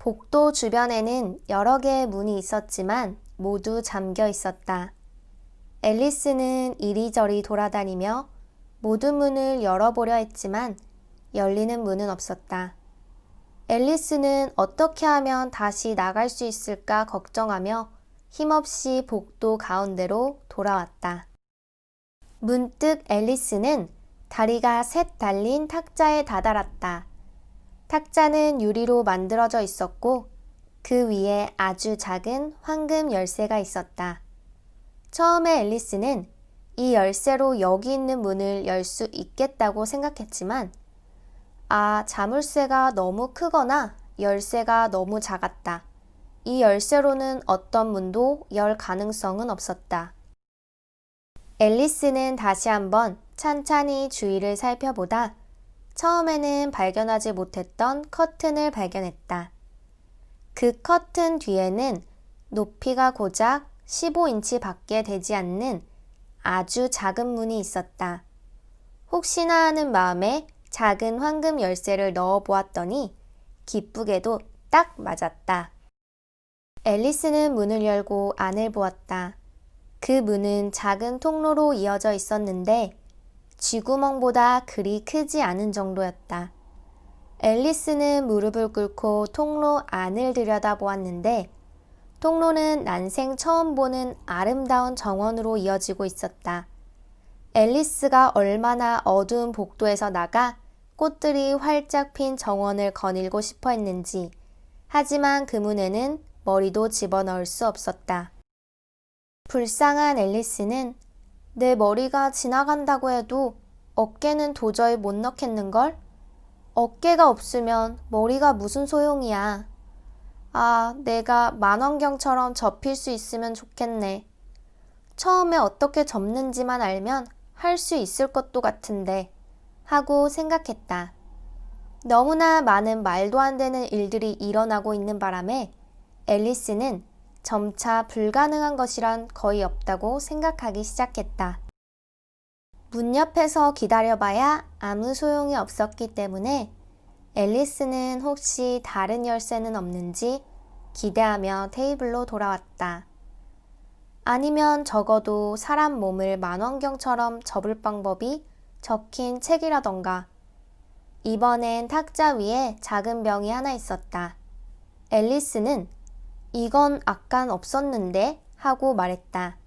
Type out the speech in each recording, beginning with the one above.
복도 주변에는 여러 개의 문이 있었지만 모두 잠겨 있었다. 앨리스는 이리저리 돌아다니며 모든 문을 열어보려 했지만 열리는 문은 없었다. 앨리스는 어떻게 하면 다시 나갈 수 있을까 걱정하며 힘없이 복도 가운데로 돌아왔다. 문득 앨리스는 다리가 셋 달린 탁자에 다다랐다. 탁자는 유리로 만들어져 있었고 그 위에 아주 작은 황금 열쇠가 있었다. 처음에 앨리스는 이 열쇠로 여기 있는 문을 열 수 있겠다고 생각했지만 자물쇠가 너무 크거나 열쇠가 너무 작았다. 이 열쇠로는 어떤 문도 열 가능성은 없었다. 앨리스는 다시 한번 찬찬히 주위를 살펴보다 처음에는 발견하지 못했던 커튼을 발견했다. 그 커튼 뒤에는 높이가 고작 15인치 밖에 되지 않는 아주 작은 문이 있었다. 혹시나 하는 마음에 작은 황금 열쇠를 넣어 보았더니 기쁘게도 딱 맞았다. 앨리스는 문을 열고 안을 보았다. 그 문은 작은 통로로 이어져 있었는데 쥐구멍보다 그리 크지 않은 정도였다. 앨리스는 무릎을 꿇고 통로 안을 들여다보았는데 통로는 난생 처음 보는 아름다운 정원으로 이어지고 있었다. 앨리스가 얼마나 어두운 복도에서 나가 꽃들이 활짝 핀 정원을 거닐고 싶어 했는지, 하지만 그 문에는 머리도 집어넣을 수 없었다. 불쌍한 앨리스는 내 머리가 지나간다고 해도 어깨는 도저히 못 넣겠는걸? 어깨가 없으면 머리가 무슨 소용이야. 내가 만원경처럼 접힐 수 있으면 좋겠네. 처음에 어떻게 접는지만 알면 할 수 있을 것도 같은데 하고 생각했다. 너무나 많은 말도 안 되는 일들이 일어나고 있는 바람에 앨리스는 점차 불가능한 것이란 거의 없다고 생각하기 시작했다. 문 옆에서 기다려봐야 아무 소용이 없었기 때문에 앨리스는 혹시 다른 열쇠는 없는지 기대하며 테이블로 돌아왔다. 아니면 적어도 사람 몸을 만원경처럼 접을 방법이 적힌 책이라던가. 이번엔 탁자 위에 작은 병이 하나 있었다. 앨리스는 이건 아깐 없었는데 하고 말했다.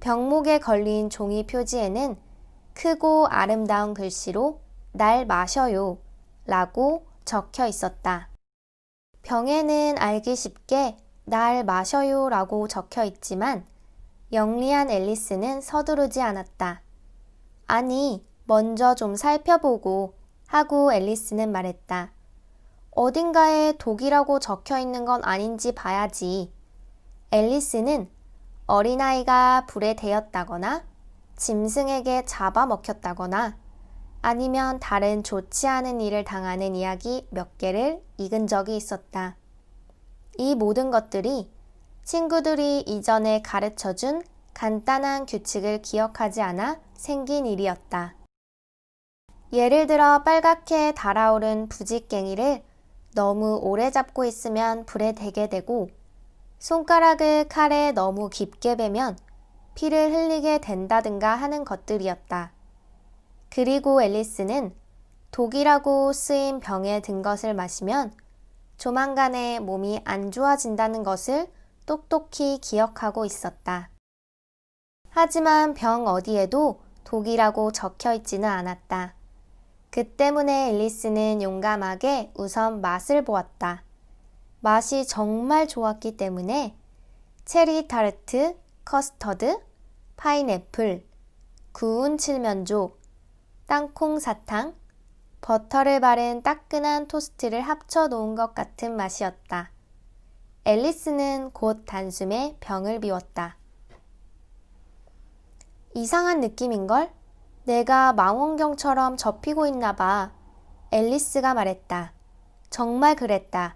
병목에 걸린 종이 표지에는 크고 아름다운 글씨로 날 마셔요 라고 적혀 있었다. 병에는 알기 쉽게 날 마셔요 라고 적혀 있지만 영리한 앨리스는 서두르지 않았다. 아니, 먼저 좀 살펴보고 하고 앨리스는 말했다. 어딘가에 독이라고 적혀 있는 건 아닌지 봐야지. 앨리스는 어린아이가 불에 데였다거나 짐승에게 잡아먹혔다거나 아니면 다른 좋지 않은 일을 당하는 이야기 몇 개를 읽은 적이 있었다. 이 모든 것들이 친구들이 이전에 가르쳐준 간단한 규칙을 기억하지 않아 생긴 일이었다. 예를 들어 빨갛게 달아오른 부직갱이를 너무 오래 잡고 있으면 불에 대게 되고 손가락을 칼에 너무 깊게 베면 피를 흘리게 된다든가 하는 것들이었다. 그리고 앨리스는 독이라고 쓰인 병에 든 것을 마시면 조만간에 몸이 안 좋아진다는 것을 똑똑히 기억하고 있었다. 하지만 병 어디에도 독이라고 적혀 있지는 않았다. 그 때문에 앨리스는 용감하게 우선 맛을 보았다. 맛이 정말 좋았기 때문에 체리 타르트, 커스터드, 파인애플, 구운 칠면조, 땅콩 사탕, 버터를 바른 따끈한 토스트를 합쳐 놓은 것 같은 맛이었다. 앨리스는 곧 단숨에 병을 비웠다. 이상한 느낌인걸? 내가 망원경처럼 접히고 있나 봐. 앨리스가 말했다. 정말 그랬다.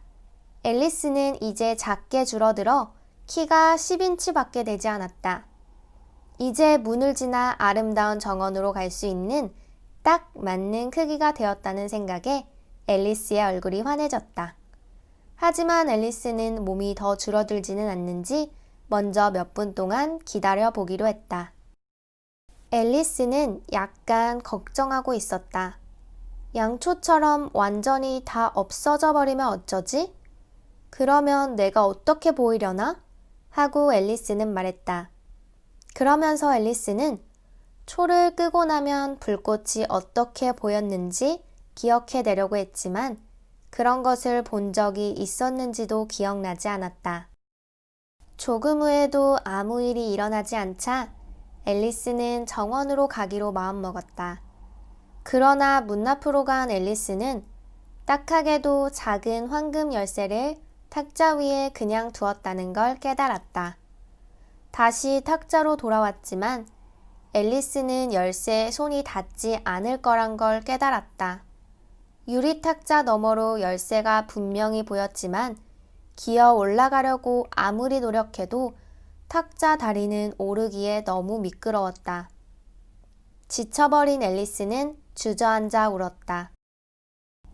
앨리스는 이제 작게 줄어들어 키가 10인치밖에 되지 않았다. 이제 문을 지나 아름다운 정원으로 갈 수 있는 딱 맞는 크기가 되었다는 생각에 앨리스의 얼굴이 환해졌다. 하지만 앨리스는 몸이 더 줄어들지는 않는지 먼저 몇 분 동안 기다려 보기로 했다. 앨리스는 약간 걱정하고 있었다. 양초처럼 완전히 다 없어져 버리면 어쩌지? 그러면 내가 어떻게 보이려나? 하고 앨리스는 말했다. 그러면서 앨리스는 초를 끄고 나면 불꽃이 어떻게 보였는지 기억해내려고 했지만 그런 것을 본 적이 있었는지도 기억나지 않았다. 조금 후에도 아무 일이 일어나지 않자 앨리스는 정원으로 가기로 마음먹었다. 그러나 문 앞으로 간 앨리스는 딱하게도 작은 황금 열쇠를 탁자 위에 그냥 두었다는 걸 깨달았다. 다시 탁자로 돌아왔지만 앨리스는 열쇠에 손이 닿지 않을 거란 걸 깨달았다. 유리 탁자 너머로 열쇠가 분명히 보였지만 기어 올라가려고 아무리 노력해도 탁자 다리는 오르기에 너무 미끄러웠다. 지쳐버린 앨리스는 주저앉아 울었다.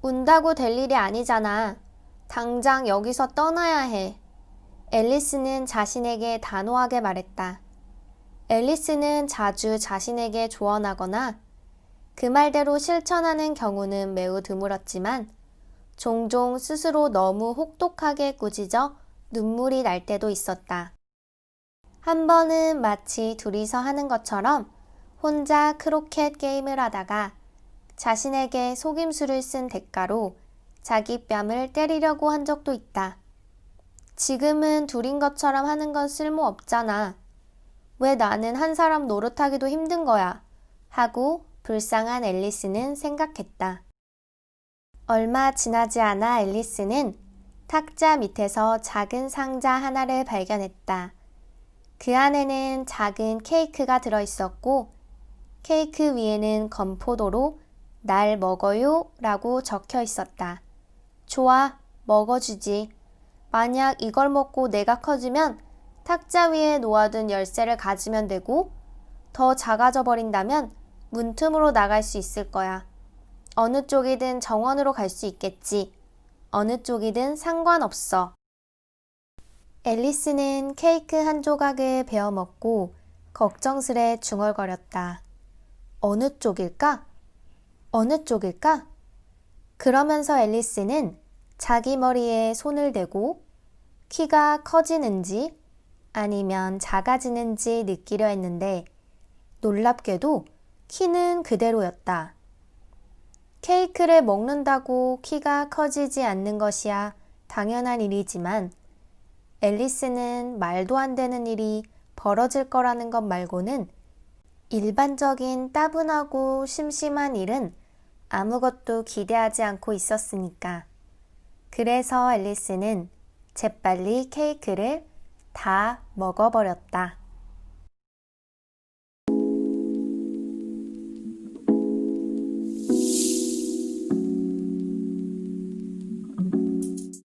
운다고 될 일이 아니잖아. 당장 여기서 떠나야 해. 앨리스는 자신에게 단호하게 말했다. 앨리스는 자주 자신에게 조언하거나 그 말대로 실천하는 경우는 매우 드물었지만 종종 스스로 너무 혹독하게 꾸짖어 눈물이 날 때도 있었다. 한 번은 마치 둘이서 하는 것처럼 혼자 크로켓 게임을 하다가 자신에게 속임수를 쓴 대가로 자기 뺨을 때리려고 한 적도 있다. 지금은 둘인 것처럼 하는 건 쓸모없잖아. 왜 나는 한 사람 노릇하기도 힘든 거야? 하고 불쌍한 앨리스는 생각했다. 얼마 지나지 않아 앨리스는 탁자 밑에서 작은 상자 하나를 발견했다. 그 안에는 작은 케이크가 들어있었고 케이크 위에는 건포도로 날 먹어요 라고 적혀 있었다. 좋아, 먹어주지. 만약 이걸 먹고 내가 커지면 탁자 위에 놓아둔 열쇠를 가지면 되고 더 작아져 버린다면 문틈으로 나갈 수 있을 거야. 어느 쪽이든 정원으로 갈 수 있겠지. 어느 쪽이든 상관없어. 앨리스는 케이크 한 조각을 베어 먹고 걱정스레 중얼거렸다. 어느 쪽일까? 어느 쪽일까? 그러면서 앨리스는 자기 머리에 손을 대고 키가 커지는지 아니면 작아지는지 느끼려 했는데 놀랍게도 키는 그대로였다. 케이크를 먹는다고 키가 커지지 않는 것이야 당연한 일이지만 앨리스는 말도 안 되는 일이 벌어질 거라는 것 말고는 일반적인 따분하고 심심한 일은 아무것도 기대하지 않고 있었으니까. 그래서 앨리스는 재빨리 케이크를 다 먹어버렸다.